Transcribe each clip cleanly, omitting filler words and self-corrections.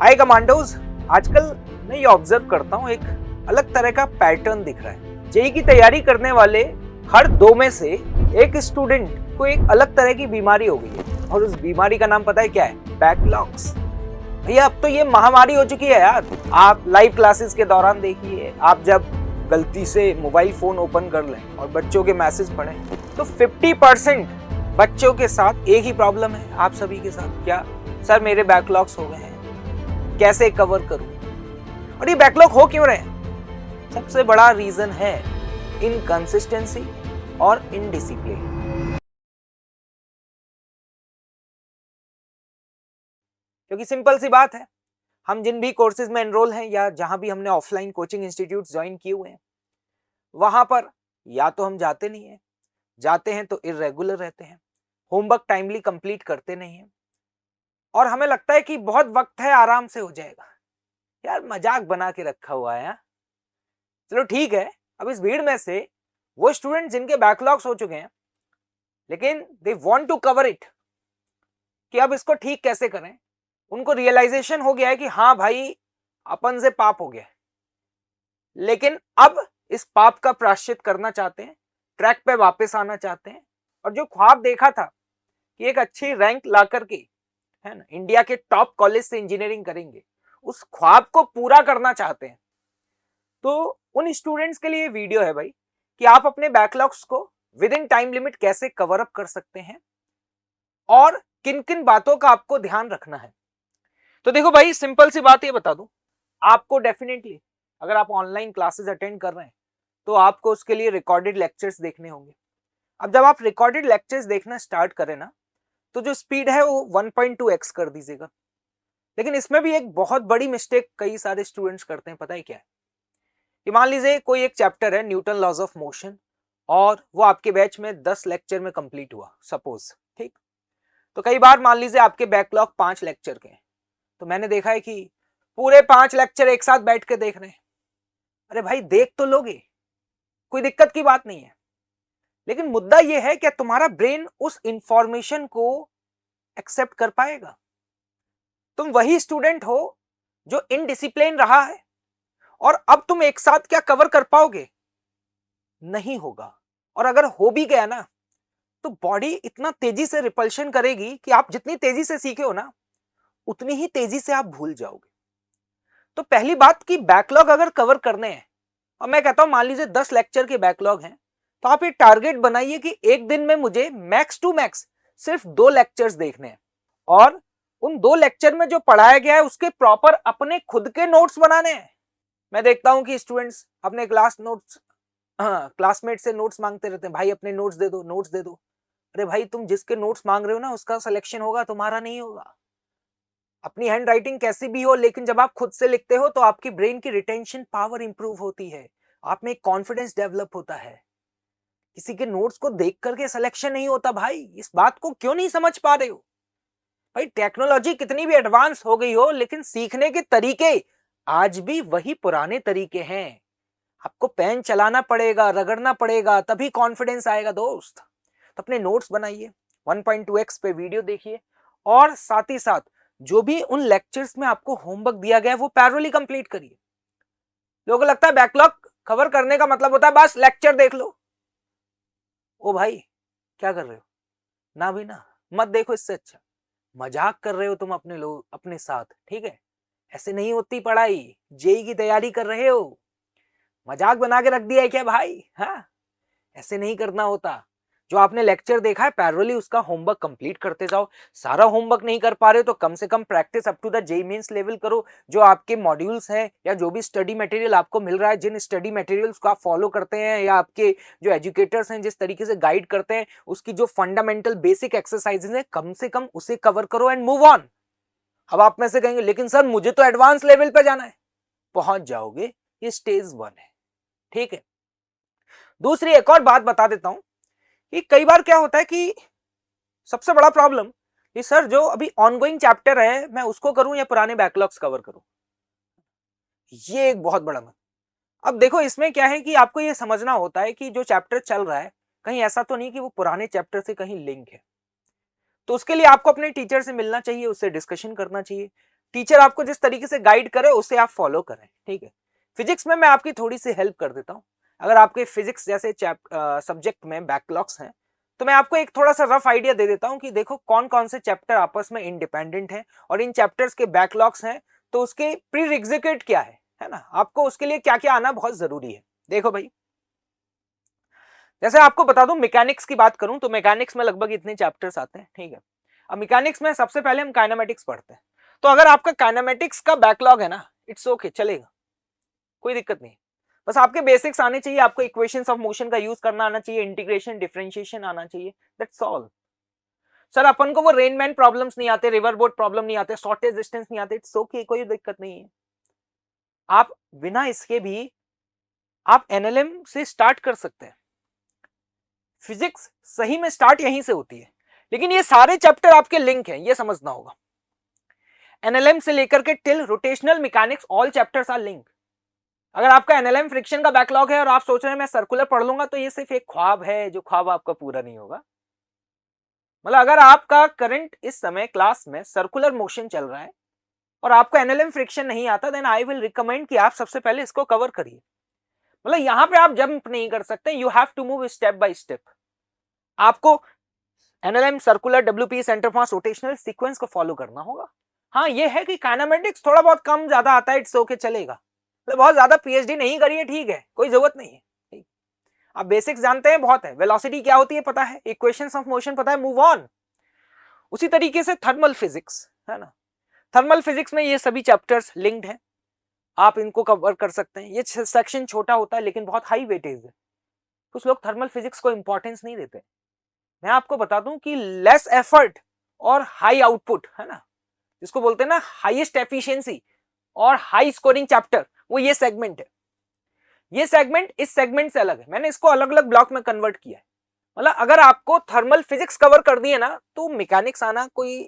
हाय commandos, आजकल मैं ये ऑब्जर्व करता हूँ एक अलग तरह का पैटर्न दिख रहा है। जेईई की तैयारी करने वाले हर दो में से एक स्टूडेंट को एक अलग तरह की बीमारी हो गई है और उस बीमारी का नाम पता है क्या है? बैकलॉग्स। भैया अब तो ये महामारी हो चुकी है यार। आप लाइव क्लासेस के दौरान देखिए, आप जब गलती से मोबाइल फोन ओपन कर लें और बच्चों के मैसेज पढ़ें तो 50% बच्चों के साथ एक ही प्रॉब्लम है। आप सभी के साथ क्या? सर मेरे बैकलॉग्स हो गए हैं, कैसे कवर करूं? और ये बैकलॉग हो क्यों रहे हैं? सबसे बड़ा रीजन है इनकंसिस्टेंसी और इनडिसिप्लिन। क्योंकि सिंपल सी बात है, हम जिन भी कोर्सेज में एनरोल हैं या जहां भी हमने ऑफलाइन कोचिंग इंस्टीट्यूट ज्वाइन किए हुए हैं, वहां पर या तो हम जाते नहीं है, जाते हैं तो इरेगुलर रहते हैं, होमवर्क टाइमली कंप्लीट करते नहीं है और हमें लगता है कि बहुत वक्त है, आराम से हो जाएगा। यार मजाक बना के रखा हुआ है। चलो ठीक है, अब इस भीड़ में से वो स्टूडेंट जिनके बैकलॉग्स हो चुके हैं लेकिन they want to cover it कि अब इसको ठीक कैसे करें, उनको रियलाइजेशन हो गया है कि हाँ भाई अपन से पाप हो गया, लेकिन अब इस पाप का प्रायश्चित करना चाहते हैं, ट्रैक पे वापस आना चाहते हैं और जो ख्वाब देखा था कि एक अच्छी रैंक ला करके, है ना, इंडिया के टॉप कॉलेज से इंजीनियरिंग करेंगे, उस ख्वाब को पूरा करना चाहते हैं। तो उन स्टूडेंट्स के लिए वीडियो है भाई कि आप अपने बैकलॉग्स को विद इन टाइम लिमिट कैसे कवर अप कर सकते हैं और किन किन बातों का आपको ध्यान रखना है। तो देखो भाई, सिंपल सी बात ये बता दूं, आपको डेफिनेटली अगर आप ऑनलाइन क्लासेस अटेंड कर रहे हैं तो आपको उसके लिए रिकॉर्डेड लेक्चर्स देखने होंगे। अब जब आप रिकॉर्डेड लेक्चर्स देखना स्टार्ट करें ना, तो जो स्पीड है वो 1.2x कर दीजिएगा। लेकिन इसमें भी एक बहुत बड़ी मिस्टेक कई सारे स्टूडेंट्स करते हैं, पता है क्या है? कि मान लीजिए कोई एक चैप्टर है न्यूटन लॉज ऑफ मोशन और वो आपके बैच में 10 लेक्चर में कंप्लीट हुआ सपोज, ठीक? तो कई बार मान लीजिए आपके बैकलॉग 5 लेक्चर के हैं, तो मैंने देखा है कि पूरे 5 लेक्चर एक साथ बैठ के देख रहे हैं। अरे भाई देख तो लोगे, कोई दिक्कत की बात नहीं है, लेकिन मुद्दा यह है कि तुम्हारा ब्रेन उस इंफॉर्मेशन को एक्सेप्ट कर पाएगा? तुम वही स्टूडेंट हो जो इनडिसिप्लिन रहा है और अब तुम एक साथ क्या कवर कर पाओगे? नहीं होगा। और अगर हो भी गया ना, तो बॉडी इतना तेजी से रिपल्शन करेगी कि आप जितनी तेजी से सीखे हो ना, उतनी ही तेजी से आप भूल जाओगे। तो पहली बात कि बैकलॉग अगर कवर करने हैं, और मैं कहता हूं मान लीजिए 10 लेक्चर के बैकलॉग हैं, तो आप ये टारगेट बनाइए कि एक दिन में मुझे मैक्स टू मैक्स सिर्फ 2 लेक्चर्स देखने हैं और उन 2 लेक्चर में जो पढ़ाया गया है उसके प्रॉपर अपने खुद के नोट्स बनाने हैं। मैं देखता हूं कि स्टूडेंट्स अपने क्लासमेट से नोट्स मांगते रहते हैं, भाई अपने नोट्स दे दो, नोट्स दे दो। अरे भाई तुम जिसके नोट्स मांग रहे हो ना, उसका सिलेक्शन होगा, तुम्हारा नहीं होगा। अपनी हैंड राइटिंग कैसी भी हो, लेकिन जब आप खुद से लिखते हो तो आपकी ब्रेन की रिटेंशन पावर इंप्रूव होती है, आप में एक कॉन्फिडेंस डेवलप होता है। किसी के नोट्स को देख करके सिलेक्शन नहीं होता भाई। इस बात को क्यों नहीं समझ पा रहे हो? भाई टेक्नोलॉजी कितनी भी एडवांस हो गई हो, लेकिन सीखने के तरीके आज भी वही पुराने तरीके हैं। आपको पेन चलाना पड़ेगा, रगड़ना पड़ेगा, तभी कॉन्फिडेंस आएगा दोस्त। तो अपने नोट्स बनाइए, 1.2x पे वीडियो देखिए और साथ ही साथ जो भी उन लेक्चर्स में आपको होमवर्क दिया गया है वो पैरेलली कंप्लीट करिए। लोगों को लगता है बैकलॉग कवर करने का मतलब होता है बस लेक्चर देख लो। ओ भाई क्या कर रहे हो? ना भी ना मत देखो, इससे अच्छा मजाक कर रहे हो तुम अपने लोग अपने साथ, ठीक है? ऐसे नहीं होती पढ़ाई। जेईई की तैयारी कर रहे हो, मजाक बना के रख दिया है क्या भाई? हाँ, ऐसे नहीं करना होता। जो आपने लेक्चर देखा है पैरेलली उसका होमवर्क कंप्लीट करते जाओ। सारा होमवर्क नहीं कर पा रहे हो तो कम से कम practice up to the JEE mains level करो। जो आपके मॉड्यूल्स हैं या जो भी स्टडी मटेरियल आपको मिल रहा है, जिन स्टडी मटेरियल्स को आप फॉलो करते हैं या आपके जो एजुकेटर्स हैं जिस तरीके से गाइड करते हैं, उसकी जो फंडामेंटल बेसिक एक्सरसाइजेज है कम से कम उसे कवर करो एंड मूव ऑन। अब आप में से कहेंगे लेकिन सर मुझे तो एडवांस लेवल पे जाना है। पहुंच जाओगे, ये स्टेज 1 है, ठीक है? दूसरी एक और बात बता देता हूं कि कई बार क्या होता है कि सबसे बड़ा प्रॉब्लम कि सर जो अभी ऑनगोइंग चैप्टर है मैं उसको करूं या पुराने बैकलॉग्स कवर करूं, ये एक बहुत बड़ा मत। अब देखो इसमें क्या है कि आपको ये समझना होता है कि जो चैप्टर चल रहा है कहीं ऐसा तो नहीं कि वो पुराने चैप्टर से कहीं लिंक है। तो उसके लिए आपको अपने टीचर से मिलना चाहिए, उससे डिस्कशन करना चाहिए। टीचर आपको जिस तरीके से गाइड करे उसे आप फॉलो करें, ठीक है। फिजिक्स में मैं आपकी थोड़ी सी हेल्प कर देता हूँ। अगर आपके फिजिक्स जैसे सब्जेक्ट में बैकलॉग्स हैं तो मैं आपको एक थोड़ा सा रफ आइडिया दे देता हूँ कि देखो कौन कौन से चैप्टर आपस में इंडिपेंडेंट हैं और इन चैप्टर्स के बैकलॉग्स हैं तो उसके प्री रिक्विजिट क्या है ना, आपको उसके लिए क्या क्या आना बहुत जरूरी है। देखो भाई, जैसे आपको बता दूं मैकेनिक्स की बात करूं तो मैकेनिक्स में लगभग इतने चैप्टर्स आते हैं, ठीक है। अब मैकेनिक्स में सबसे पहले हम काइनेमेटिक्स पढ़ते हैं, तो अगर आपका काइनेमेटिक्स का बैकलॉग है ना, इट्स ओके, चलेगा, कोई दिक्कत नहीं। बस आपके बेसिक्स आने चाहिए, आपको इक्वेशंस ऑफ मोशन का यूज करना आना चाहिए, इंटीग्रेशन डिफरेंशिएशन आना चाहिए, दैट्स ऑल। सर अपन को वो रेनमैन प्रॉब्लम्स नहीं आते, रिवर बोट प्रॉब्लम नहीं आते, शॉर्टेज डिस्टेंस नहीं आते, इट्स ओके, कोई दिक्कत नहीं है। आप बिना इसके भी आप एनएलएम से स्टार्ट कर सकते हैं। फिजिक्स सही में स्टार्ट यहीं से होती है, लेकिन ये सारे चैप्टर आपके लिंक हैं, ये समझना होगा। एनएलएम से लेकर के till rotational mechanics all chapters are link. अगर आपका एनएलएम फ्रिक्शन का बैकलॉग है और आप सोच रहे हैं मैं सर्कुलर पढ़ लूंगा, तो ये सिर्फ एक ख्वाब है, जो ख्वाब आपका पूरा नहीं होगा। मतलब अगर आपका करंट इस समय क्लास में सर्कुलर मोशन चल रहा है और आपको एनएलएम फ्रिक्शन नहीं आता, देन आई विल रिकमेंड कि आप सबसे पहले इसको कवर करिए। मतलब यहां पे आप जंप नहीं कर सकते, you have to move step by step. आपको NLM circular WP centre of mass rotational sequence को फॉलो करना होगा। हाँ ये है कि काइनेमेटिक्स थोड़ा बहुत कम ज्यादा आता है, इट्स ओके, चलेगा। तो बहुत ज्यादा पीएचडी नहीं करिए, ठीक है, कोई जरूरत नहीं है, ठीक। आप बेसिक्स जानते हैं, बहुत है। वेलोसिटी क्या होती है पता है, इक्वेशंस ऑफ मोशन पता है, मूव ऑन। उसी तरीके से थर्मल फिजिक्स है ना, थर्मल फिजिक्स में ये सभी चैप्टर्स लिंक्ड हैं, आप इनको कवर कर सकते हैं। ये सेक्शन छोटा होता है लेकिन बहुत हाई वेटेज है। कुछ लोग थर्मल फिजिक्स को इंपॉर्टेंस नहीं देते। मैं आपको बता दूं कि लेस एफर्ट और हाई आउटपुट है ना, जिसको बोलते हैं ना हाईएस्ट एफिशिएंसी और हाई स्कोरिंग चैप्टर, वो ये सेगमेंट है। ये सेगमेंट इस सेगमेंट से अलग है, मैंने इसको अलग अलग ब्लॉक में कन्वर्ट किया है। मतलब अगर आपको थर्मल फिजिक्स कवर कर दिए ना, तो मैकेनिक्स आना कोई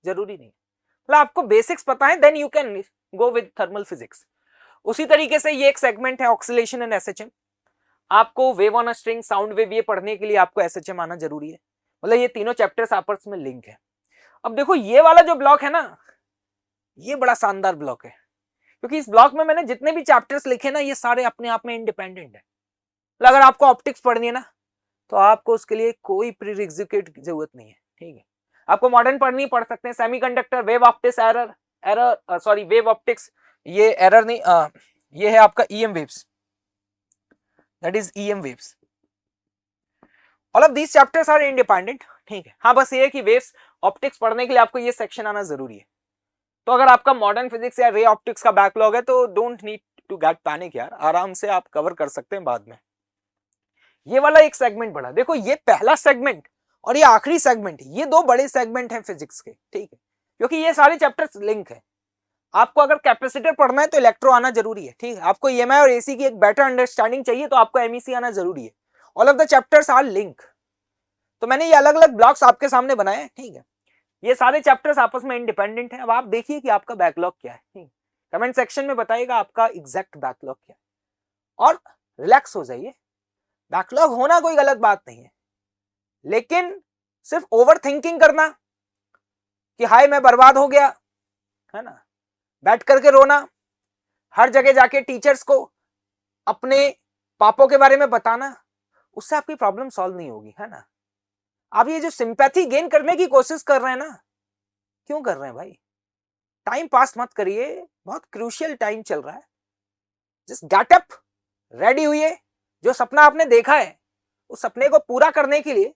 जरूरी नहीं। मतलब आपको बेसिक्स पता है, then you can go with thermal physics. उसी तरीके से ये एक सेगमेंट है ऑक्सीलेशन एंड एसएचएम। आपको wave on a string, sound wave, ये पढ़ने के लिए आपको एसएचएम आना जरूरी है। मतलब ये तीनों चैप्टर्स आपस में लिंक है। अब देखो ये वाला जो ब्लॉक है ना, ये बड़ा शानदार ब्लॉक है, क्योंकि इस ब्लॉक में मैंने जितने भी चैप्टर्स लिखे ना, ये सारे अपने आप में इंडिपेंडेंट है। मतलब अगर आपको ऑप्टिक्स पढ़नी है ना, तो आपको उसके लिए कोई प्रीरिक्विजिट की जरूरत नहीं है, ठीक है। आपको मॉडर्न पढ़नी पढ़ सकते हैं, semiconductor, wave optics, wave optics, ये एरर नहीं, ये है आपका EM waves, that is EM waves. All of these chapters are independent, ठीक है। हाँ बस ये है कि वेव्स ऑप्टिक्स पढ़ने के लिए आपको ये सेक्शन आना जरूरी है। तो अगर आपका मॉडर्न फिजिक्स या रे ऑप्टिक्स का बैकलॉग है तो don't need to get panic यार, आराम से आप कवर कर सकते हैं बाद में। ये वाला एक सेगमेंट बड़ा, देखो ये पहला सेगमेंट और ये आखिरी सेगमेंट, ये दो बड़े सेगमेंट हैं फिजिक्स के, ठीक है, क्योंकि ये सारे चैप्टर्स लिंक है। आपको अगर कैपेसिटर पढ़ना है तो इलेक्ट्रो आना जरूरी है, ठीक है। आपको ईएमआई और एसी की एक बेटर अंडरस्टैंडिंग चाहिए तो आपको एमईसी आना जरूरी है। All of the chapters are link. तो मैंने ये अलग अलग ब्लॉक्स आपके सामने बनाए हैं, ठीक है। ये सारे चैप्टर्स आपस में इंडिपेंडेंट हैं। अब आप देखिए कि आपका बैकलॉग क्या है, ठीक। कमेंट सेक्शन में बताइएगा आपका एग्जैक्ट बैकलॉग क्या है, और रिलैक्स हो जाइए। बैकलॉग होना कोई गलत बात नहीं है, लेकिन सिर्फ ओवर थिंकिंग करना कि हाय मैं बर्बाद हो गया, है ना, बैठ करके रोना, हर जगह जाके टीचर्स को अपने पापों के बारे में बताना, उससे आपकी प्रॉब्लम सॉल्व नहीं होगी, है ना। आप ये जो सिंपैथी गेन करने की कोशिश कर रहे हैं ना, क्यों कर रहे हैं भाई? टाइम पास मत करिए, बहुत क्रूशियल टाइम चल रहा है। जस्ट गेट अप, रेडी हुई, जो सपना आपने देखा है उस सपने को पूरा करने के लिए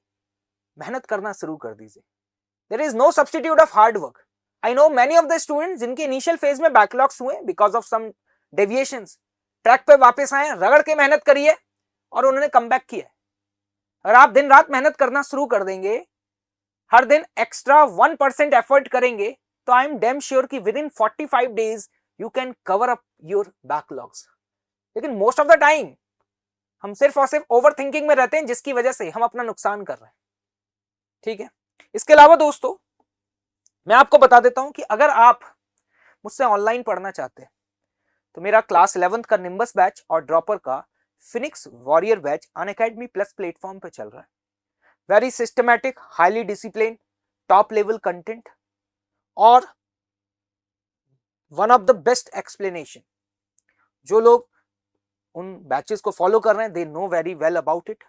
मेहनत करना शुरू कर दीजिए। There is no substitute of hard work. I know many of the students जिनके इनिशियल फेज में बैकलॉग्स हुए because of some deviations, track पे वापस आए, रगड़ के मेहनत करिए और उन्होंने कमबैक किया। अगर आप दिन रात मेहनत करना शुरू कर देंगे, हर दिन एक्स्ट्रा 1% एफर्ट करेंगे, तो आई एम डैम श्योर कि with in 45 days you can cover up your backlogs. लेकिन मोस्ट ऑफ द टाइम हम सिर्फ और सिर्फ ओवर थिंकिंग में रहते हैं, जिसकी वजह से हम अपना नुकसान कर रहे हैं, ठीक है। इसके अलावा दोस्तों मैं आपको बता देता हूं कि अगर आप मुझसे ऑनलाइन पढ़ना चाहते हैं तो मेरा क्लास 11th का निम्बस बैच और ड्रॉपर का Phoenix warrior batch Unacademy plus platform पे चल रहा है। Very systematic, highly discipline, top level content और one of the best explanation. जो लोग उन बैचेस को फॉलो कर रहे हैं, they know very well about it.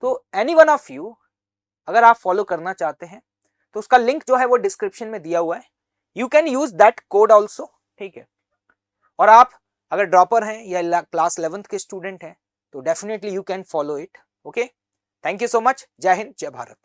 तो एनी वन ऑफ यू अगर आप फॉलो करना चाहते हैं तो उसका लिंक जो है वो डिस्क्रिप्शन में दिया हुआ है, you can use that code also, ठीक है। और आप अगर ड्रॉपर हैं या क्लास 11th के स्टूडेंट हैं तो definitely you can follow it. Okay, thank you so much. जय हिंद, जय भारत।